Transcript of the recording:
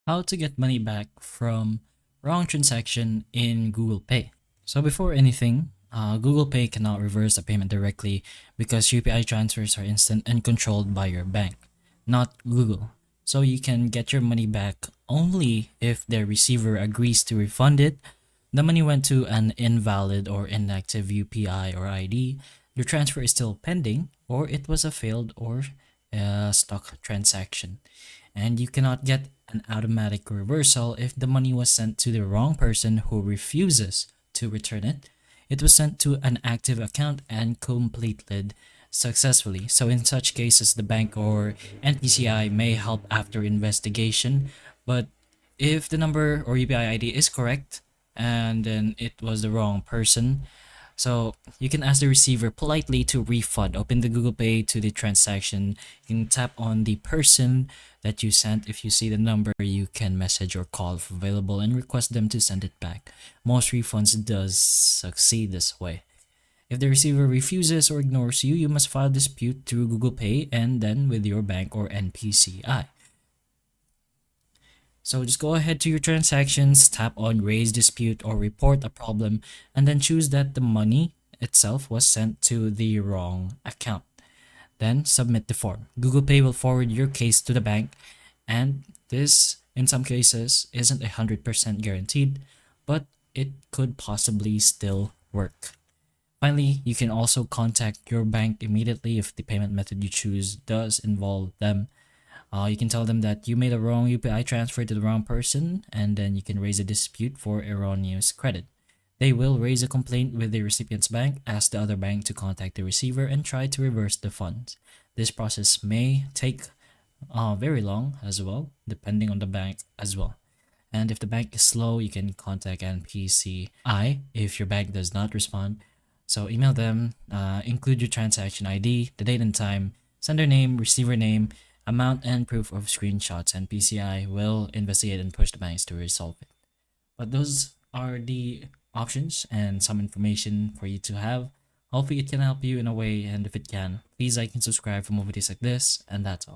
How to get money back from wrong transaction in Google Pay. So before anything, Google Pay cannot reverse a payment directly because UPI transfers are instant and controlled by your bank, not Google. So you can get your money back only if the receiver agrees to refund it. The money went to an invalid or inactive UPI or ID. Your transfer is still pending, or it was a failed or stuck transaction. And you cannot get an automatic reversal if the money was sent to the wrong person who refuses to return it. It was sent to an active account and completed successfully. So in such cases, the bank or NPCI may help after investigation. But if the number or UPI ID is correct and then it was the wrong person, so you can ask the receiver politely to refund. Open the Google Pay to the transaction. You can tap on the person that you sent. If you see the number, you can message or call if available and request them to send it back. Most refunds does succeed this way. If the receiver refuses or ignores you, you must file dispute through Google Pay and then with your bank or NPCI. So just go ahead to your transactions, tap on raise dispute or report a problem, and then choose that the money itself was sent to the wrong account. Then submit the form. Google Pay will forward your case to the bank, and this, in some cases, isn't 100% guaranteed, but it could possibly still work. Finally, you can also contact your bank immediately if the payment method you choose does involve them. You can tell them that you made a wrong UPI transfer to the wrong person, and then you can raise a dispute for erroneous credit. They will raise a complaint with the recipient's bank, ask the other bank to contact the receiver, and try to reverse the funds. This process may take very long as well, depending on the bank as well. And if the bank is slow, you can contact NPCI if your bank does not respond. So email them, include your transaction ID, the date and time, sender name, receiver name, amount, and proof of screenshots. NPCI will investigate and push the banks to resolve it. But those are the options and some information for you to have. Hopefully it can help you in a way, and if it can, please like and subscribe for more videos like this, and that's all.